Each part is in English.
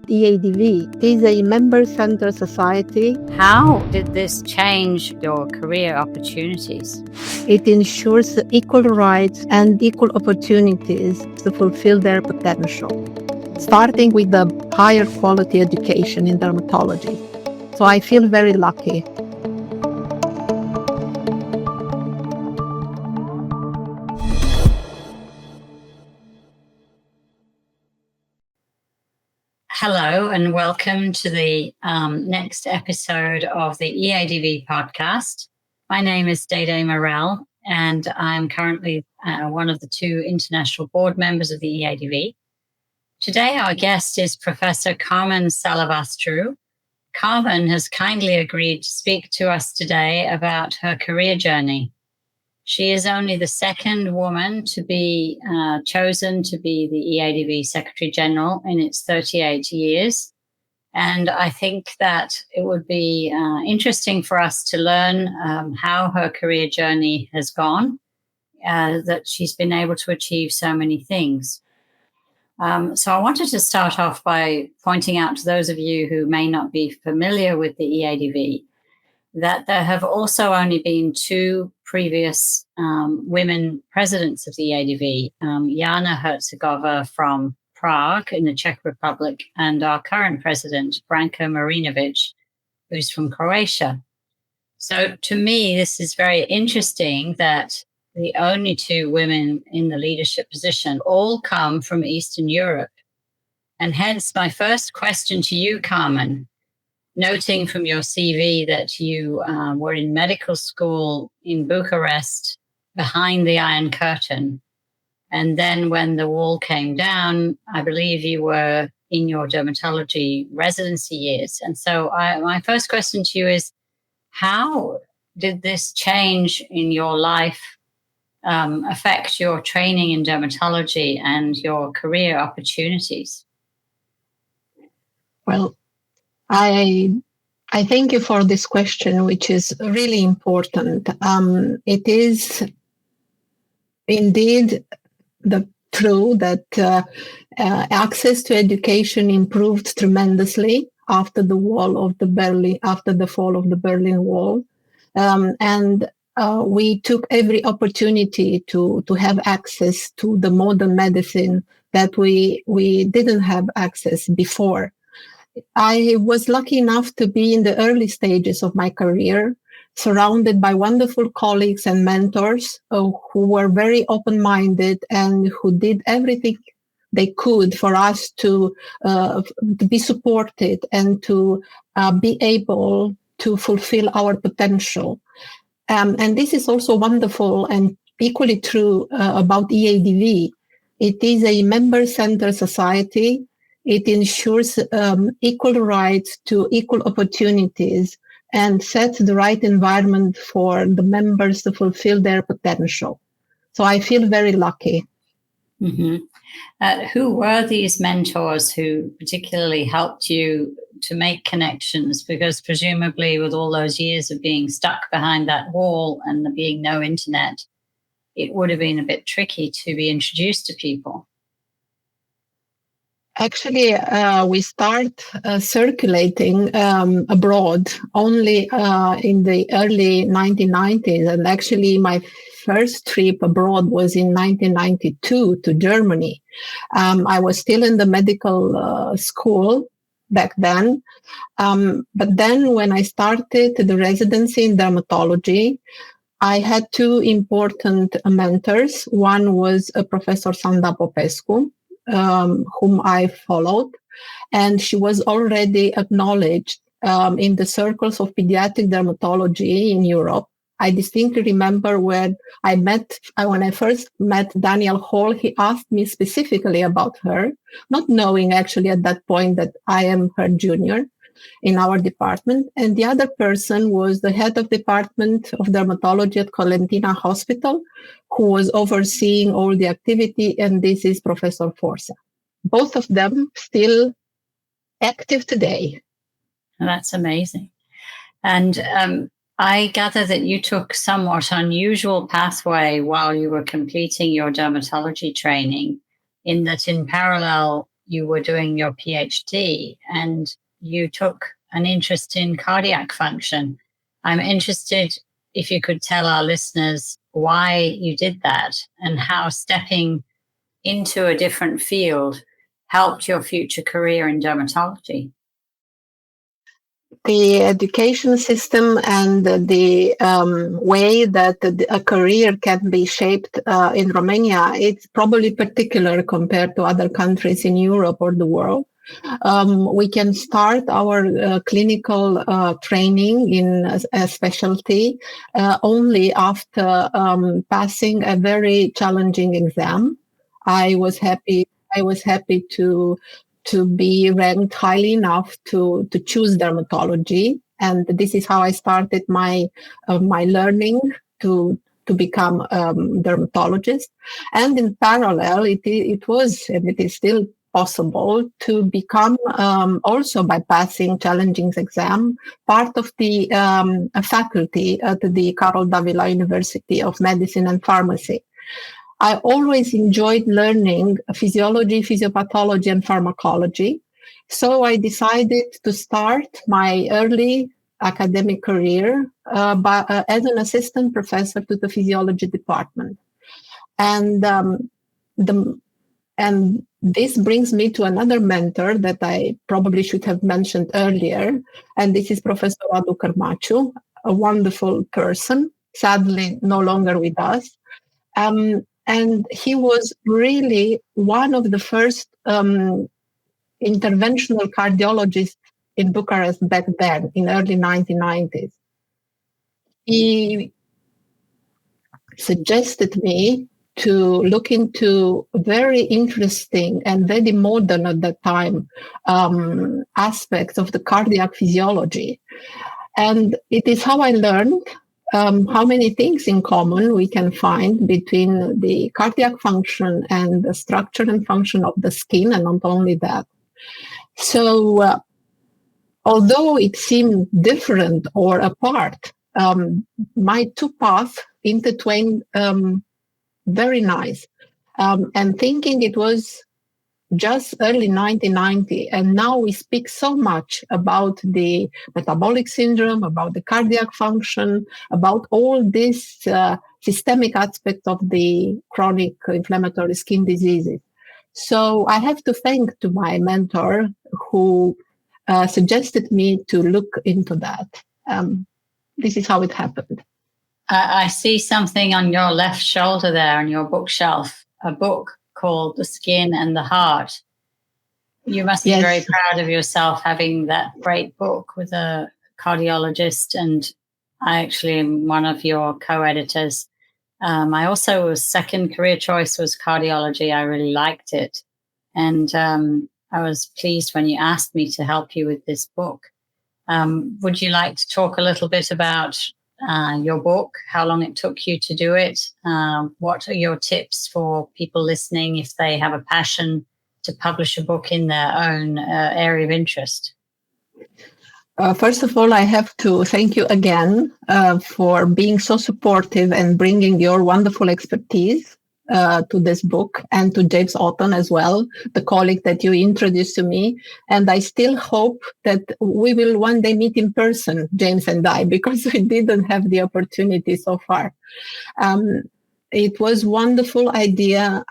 EADV is a member-centered society. How did this change your career opportunities? It ensures equal rights and equal opportunities to fulfill their potential, starting with the higher quality education in dermatology. So I feel very lucky. Hello and welcome to the next episode of the EADV Podcast. My name is Dedee Murrell and I'm currently one of the two international board members of the EADV. Today our guest is Professor Carmen Salavastru. Carmen has kindly agreed to speak to us today about her career journey. She is only the second woman to be chosen to be the EADV Secretary General in its 38 years. And I think that it would be interesting for us to learn how her career journey has gone, that she's been able to achieve so many things. So I wanted to start off by pointing out to those of you who may not be familiar with the EADV that there have also only been two previous women presidents of the EADV, Jana Hercegova from Prague in the Czech Republic, and our current president, Branka Marinovic, who's from Croatia. So to me, this is very interesting that the only two women in the leadership position all come from Eastern Europe. And hence my first question to you, Carmen, noting from your CV that you were in medical school in Bucharest behind the Iron Curtain. And then when the wall came down, I believe you were in your dermatology residency years. And so my first question to you is, how did this change in your life affect your training in dermatology and your career opportunities? Well, I thank you for this question, which is really important. It is indeed true that access to education improved tremendously after the fall of the Berlin Wall, and we took every opportunity to have access to the modern medicine that we didn't have access before. I was lucky enough to be in the early stages of my career, surrounded by wonderful colleagues and mentors who were very open-minded and who did everything they could for us to be supported and to be able to fulfill our potential. And this is also wonderful and equally true about EADV. It is a member-centered society. It ensures equal rights to equal opportunities and sets the right environment for the members to fulfill their potential. So I feel very lucky. Mm-hmm. Who were these mentors who particularly helped you to make connections? Because presumably with all those years of being stuck behind that wall and there being no internet, it would have been a bit tricky to be introduced to people. Actually, we start circulating abroad only in the early 1990s. And actually, my first trip abroad was in 1992 to Germany. I was still in the medical school back then. But then when I started the residency in dermatology, I had two important mentors. One was Professor Sanda Popescu, whom I followed, and she was already acknowledged in the circles of pediatric dermatology in Europe. I distinctly remember when I first met Daniel Hall, he asked me specifically about her, not knowing actually at that point that I am her junior in our department. And the other person was the head of department of dermatology at Colentina Hospital, who was overseeing all the activity, and this is Professor Forza. Both of them still active today. That's amazing. And I gather that you took somewhat unusual pathway while you were completing your dermatology training, in that in parallel you were doing your PhD and you took an interest in cardiac function. I'm interested if you could tell our listeners why you did that and how stepping into a different field helped your future career in dermatology. The education system and the way that a career can be shaped in Romania, it's probably particular compared to other countries in Europe or the world. We can start our clinical training in a specialty only after passing a very challenging exam. I was happy to be ranked highly enough to choose dermatology, and this is how I started my learning to become dermatologist. And in parallel, it was and it is still possible to become also by passing challenging exam part of the faculty at the Carol Davila University of Medicine and Pharmacy. I always enjoyed learning physiology, physiopathology, and pharmacology. So I decided to start my early academic career as an assistant professor to the physiology department. And this brings me to another mentor that I probably should have mentioned earlier, and this is Professor Radu Cărmaciu, a wonderful person, sadly no longer with us. And he was really one of the first interventional cardiologists in Bucharest back then, in early 1990s. He suggested me to look into very interesting and very modern at that time aspects of the cardiac physiology. And it is how I learned how many things in common we can find between the cardiac function and the structure and function of the skin, and not only that. So although it seemed different or apart, my two paths intertwined very nice. And thinking it was just early 1990, and now we speak so much about the metabolic syndrome, about the cardiac function, about all this systemic aspect of the chronic inflammatory skin diseases. So I have to thank to my mentor who suggested me to look into that. This is how it happened. I see something on your left shoulder there on your bookshelf, a book called The Skin and the Heart. You must be very proud of yourself having that great book with a cardiologist, and I actually am one of your co-editors. I also was second career choice was cardiology. I really liked it. And I was pleased when you asked me to help you with this book. Would you like to talk a little bit about your book, how long it took you to do it? What are your tips for people listening if they have a passion to publish a book in their own area of interest? First of all, I have to thank you again for being so supportive and bringing your wonderful expertise to this book, and to James Otton as well, the colleague that you introduced to me. And I still hope that we will one day meet in person, James and I, because we didn't have the opportunity so far. It was wonderful idea,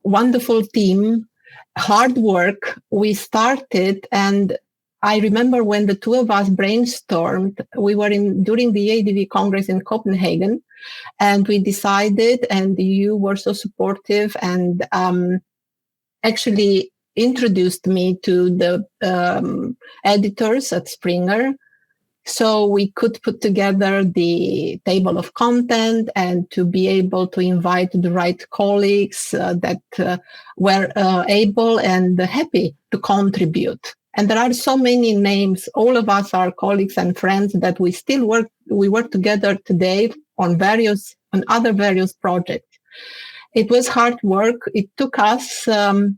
wonderful team, hard work. We started, and I remember when the two of us brainstormed, we were during the EADV Congress in Copenhagen, and we decided, and you were so supportive and actually introduced me to the editors at Springer, so we could put together the table of content and to be able to invite the right colleagues that were able and happy to contribute. And there are so many names. All of us are colleagues and friends that we still work. We work together today on other various projects. It was hard work. It took us,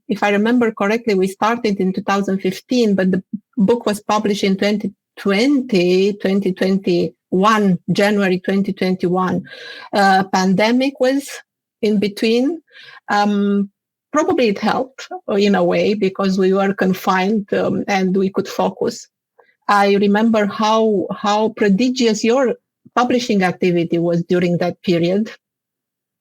if I remember correctly, we started in 2015, but the book was published in 2021, January 2021. Pandemic was in between. probably it helped in a way because we were confined and we could focus. I remember how prodigious your publishing activity was during that period.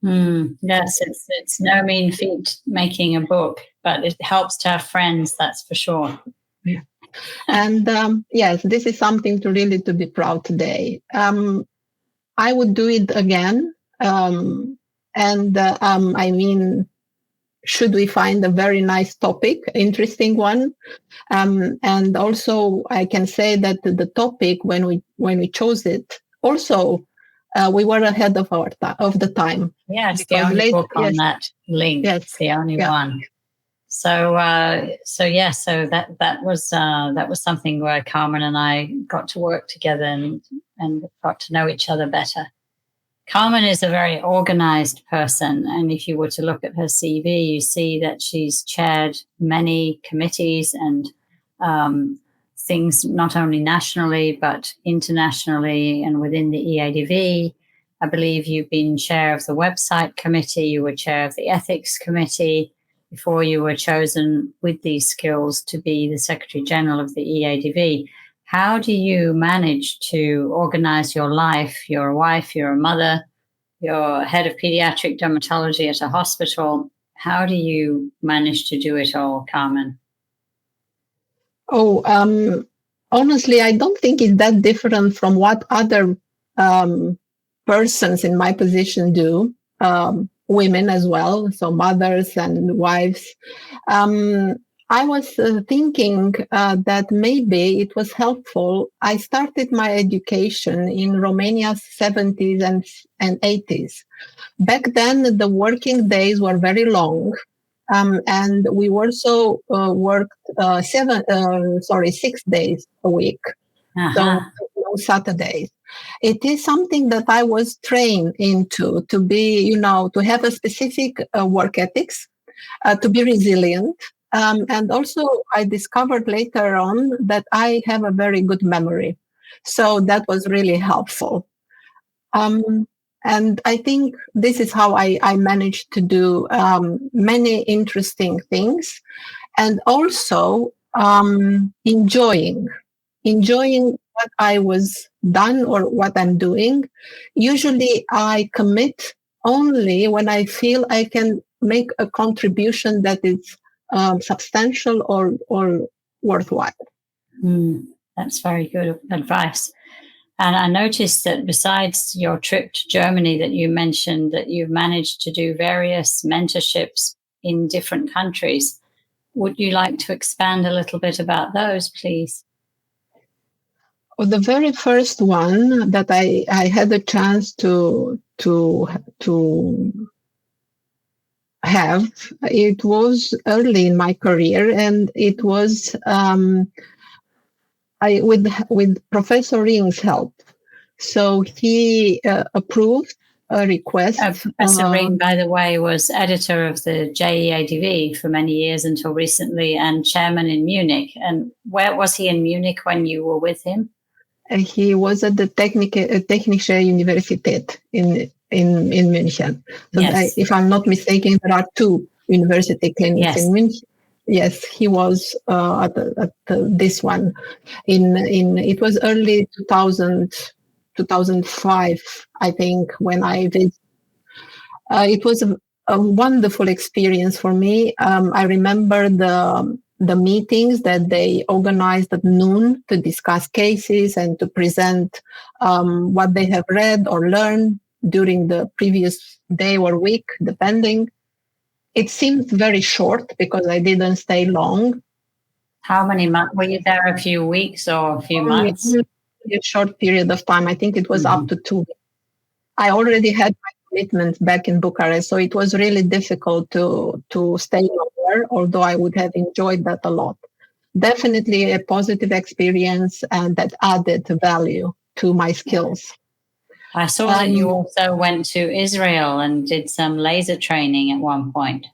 Yes, it's no mean feat making a book, but it helps to have friends, that's for sure. Yeah. And yes, this is something to be proud today. I would do it again. I mean, should we find a very nice topic, interesting one? And also, I can say that the topic when we chose it, also we were ahead of the time. Yeah, it's the only book on that link. Yes, it's the only one. So that was something where Carmen and I got to work together and got to know each other better. Carmen is a very organized person, and if you were to look at her CV, you see that she's chaired many committees and things not only nationally but internationally and within the EADV. I believe you've been chair of the website committee, you were chair of the ethics committee before you were chosen with these skills to be the Secretary General of the EADV. How do you manage to organize your life? You're a wife, you're a mother, you're head of pediatric dermatology at a hospital. How do you manage to do it all, Carmen? Honestly, I don't think it's that different from what other persons in my position do, women as well, so mothers and wives. I was thinking that maybe it was helpful. I started my education in Romania's 70s and 80s. Back then, the working days were very long. And we also worked 6 days a week, so no Saturdays. It is something that I was trained into to be, to have a specific work ethics, to be resilient. And also I discovered later on that I have a very good memory. So that was really helpful. And I think this is how I managed to do many interesting things, and also enjoying what I was done or what I'm doing. Usually I commit only when I feel I can make a contribution that is substantial or worthwhile. That's very good advice. And I noticed that besides your trip to Germany that you mentioned, that you've managed to do various mentorships in different countries. Would you like to expand a little bit about those, please? Well, the very first one that I had a chance to have, it was early in my career, and it was with Professor Ring's help. So he approved a request. Professor Ring, by the way, was editor of the JEADV for many years until recently, and chairman in Munich. And where was he in Munich when you were with him? He was at the Technische Universität in Munich. So yes. If I'm not mistaken, there are two university clinics in Munich. Yes, he was at this one. It was early 2005, I think, when I visited. It was a wonderful experience for me. I remember the meetings that they organized at noon to discuss cases and to present what they have read or learned during the previous day or week, depending. It seemed very short because I didn't stay long. How many months? Were you there a few weeks or a few months? A short period of time. I think it was up to 2 weeks. I already had my commitments back in Bucharest, so it was really difficult to stay longer, although I would have enjoyed that a lot. Definitely a positive experience, and that added value to my skills. I saw that you also went to Israel and did some laser training at one point.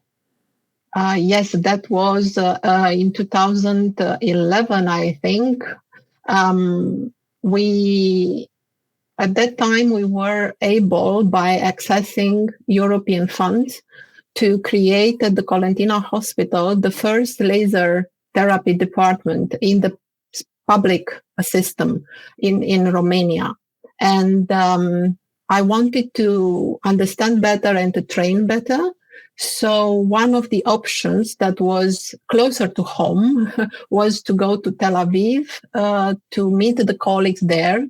Yes, that was in 2011, I think. At that time, we were able, by accessing European funds, to create at the Colentina Hospital the first laser therapy department in the public system in Romania. And I wanted to understand better and to train better. So one of the options that was closer to home was to go to Tel Aviv to meet the colleagues there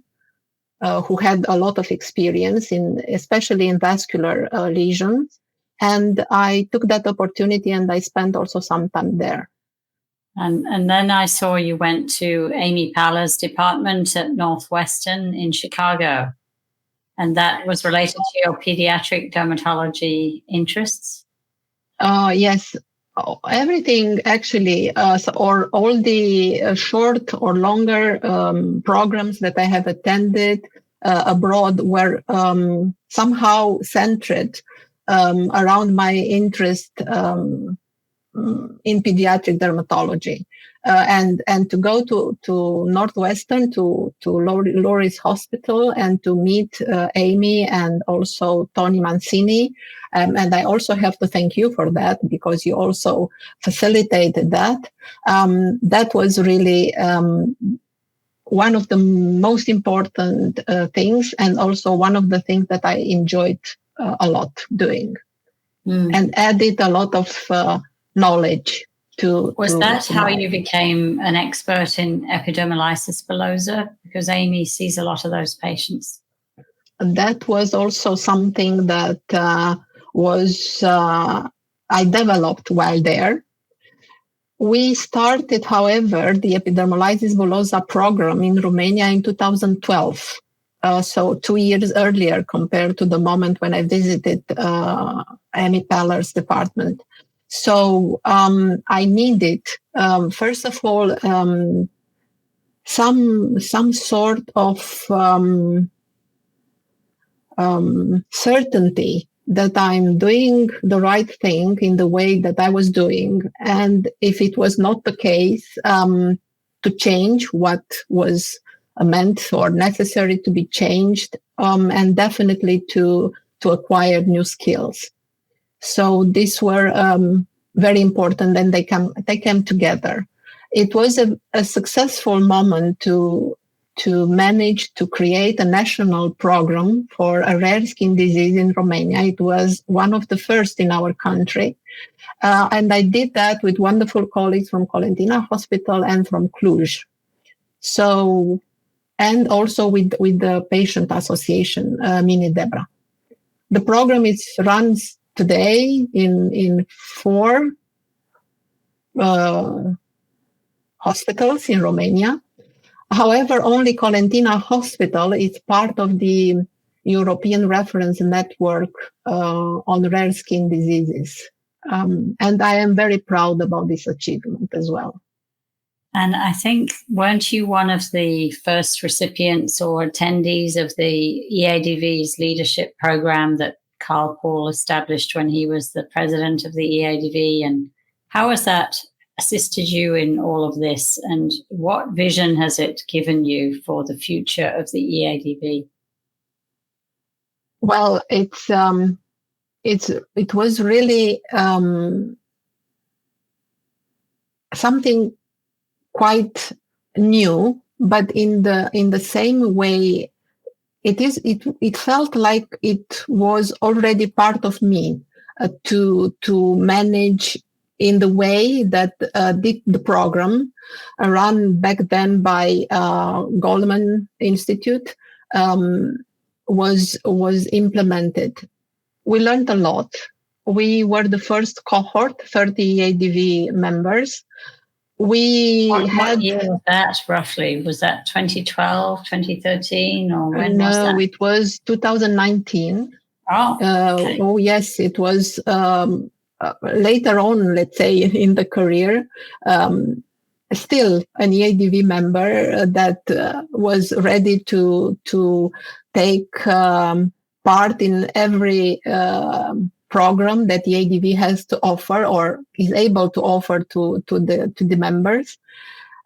who had a lot of experience especially in vascular lesions. And I took that opportunity and I spent also some time there. And then I saw you went to Amy Paller's department at Northwestern in Chicago. And that was related to your pediatric dermatology interests? Yes. Everything actually, or all the short or longer programs that I have attended abroad were somehow centered around my interest in pediatric dermatology. And to go to Northwestern, to Laurie's Hospital, and to meet Amy and also Tony Mancini. And I also have to thank you for that, because you also facilitated that. That was really one of the most important things, and also one of the things that I enjoyed a lot doing, and added a lot of knowledge. Was that how you became an expert in epidermolysis bullosa? Because Amy sees a lot of those patients. That was also something that I developed while there. We started, however, the epidermolysis bullosa program in Romania in 2012. So 2 years earlier compared to the moment when I visited Amy Paller's department. So I needed, first of all, some sort of certainty that I'm doing the right thing in the way that I was doing. And if it was not the case, to change what was meant or necessary to be changed, and definitely to acquire new skills. So these were very important, and they came together. It was a successful moment to manage to create a national program for a rare skin disease in Romania. It was one of the first in our country. And I did that with wonderful colleagues from Colentina Hospital and from Cluj. So, and also with the patient association, Mini Debra. The program runs today in 4 hospitals in Romania. However, only Colentina Hospital is part of the European reference network on rare skin diseases. And I am very proud about this achievement as well. And I think, weren't you one of the first recipients or attendees of the EADV's leadership program that Carl Paul established when he was the president of the EADV? And how has that assisted you in all of this? And what vision has it given you for the future of the EADV? Well, it was really something quite new, but in the same way, it felt like it was already part of me to manage in the way that did the program run back then by Goldman Institute was implemented. We learned a lot. We were the first cohort, 30 EADV members. What year was that roughly? Was that 2012, 2013, or when was that? No, it was 2019. Okay. Oh, yes, it was later on, let's say, in the career. Still an EADV member that was ready to take part in every program that EADV has to offer or is able to offer to the members.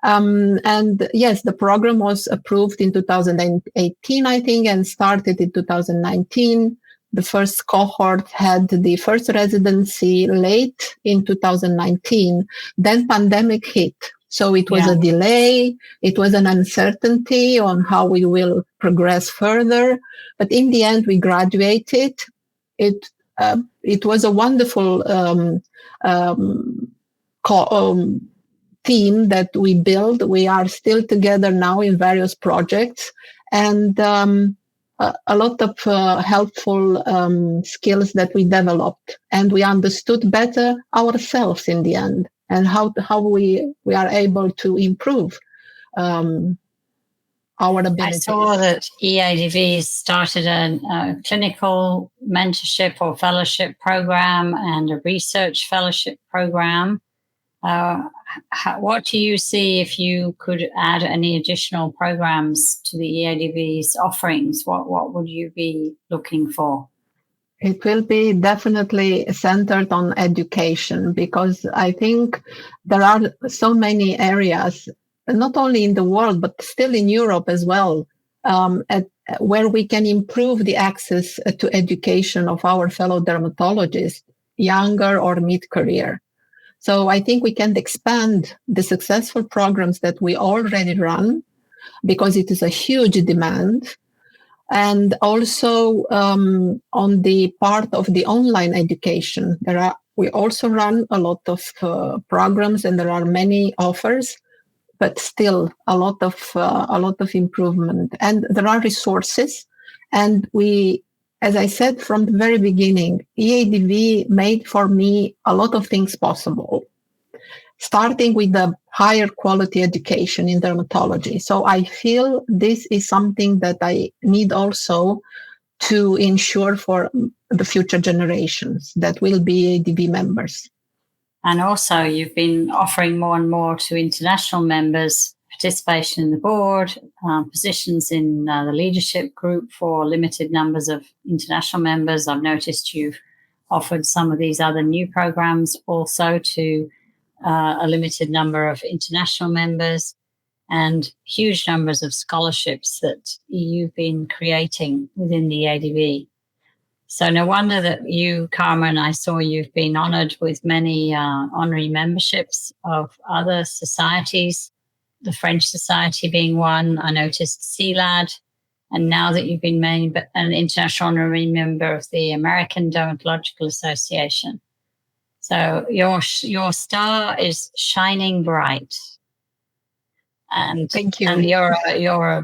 And yes, the program was approved in 2018, I think, and started in 2019. the first cohort had the first residency late in 2019. Then pandemic hit. So it was a delay. It was an uncertainty on how we will progress further. But in the end, we graduated. It was a wonderful team that we built. We are still together now in various projects, and a lot of helpful skills that we developed, and we understood better ourselves in the end, and how we are able to improve our abilities. I saw that EADV started a clinical mentorship or fellowship program and a research fellowship program. What do you see if you could add any additional programs to the EADV's offerings? What would you be looking for? It will be definitely centered on education, because I think there are so many areas, not only in the world, but still in Europe as well, where we can improve the access to education of our fellow dermatologists, younger or mid-career. So I think we can expand the successful programs that we already run, because it is a huge demand. And also on the part of the online education, we also run a lot of programs, and there are many offers, but still a lot of improvement. And there are resources, and we, as I said from the very beginning, EADV made for me a lot of things possible, starting with the higher quality education in dermatology. So I feel this is something that I need also to ensure for the future generations that will be EADV members. And also you've been offering more and more to international members, participation in the board, positions in the leadership group for limited numbers of international members. I've noticed you've offered some of these other new programs also to a limited number of international members, and huge numbers of scholarships that you've been creating within the EADV. So no wonder that you, Carmen, I saw you've been honoured with many honorary memberships of other societies, the French Society being one. I noticed CLAD, and now that you've been made an international honorary member of the American Dermatological Association. So your star is shining bright. And thank you. And you're a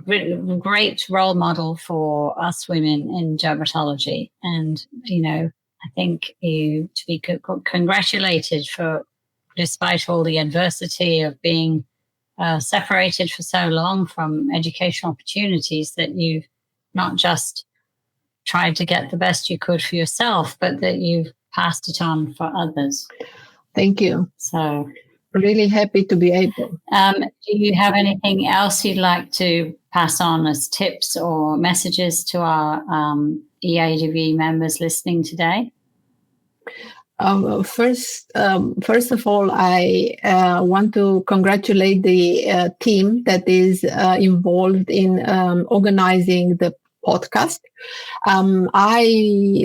great role model for us women in dermatology. And, I think you to be congratulated for, despite all the adversity of being separated for so long from educational opportunities, that you've not just tried to get the best you could for yourself, but that you've passed it on for others. Thank you. So really happy to be able. Do you have anything else you'd like to pass on as tips or messages to our EADV members listening today? First of all, I want to congratulate the team that is involved in organizing the podcast. I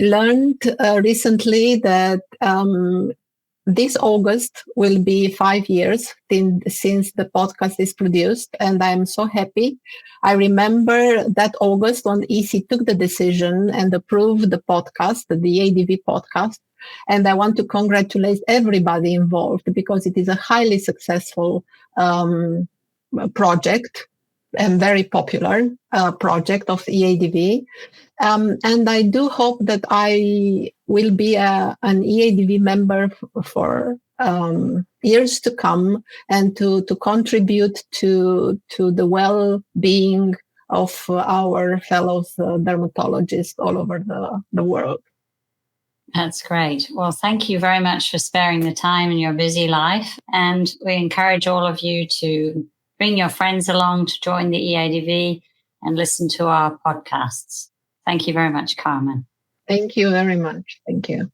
learned recently that this August will be 5 years since the podcast is produced, and I'm so happy. I remember that August when EC took the decision and approved the podcast, the EADV podcast, and I want to congratulate everybody involved, because it is a highly successful project and very popular project of EADV. And I do hope that I will be an EADV member for years to come, and to contribute to the well-being of our fellow dermatologists all over the world. That's great. Well, thank you very much for sparing the time in your busy life. And we encourage all of you to bring your friends along to join the EADV and listen to our podcasts. Thank you very much, Carmen. Thank you very much. Thank you.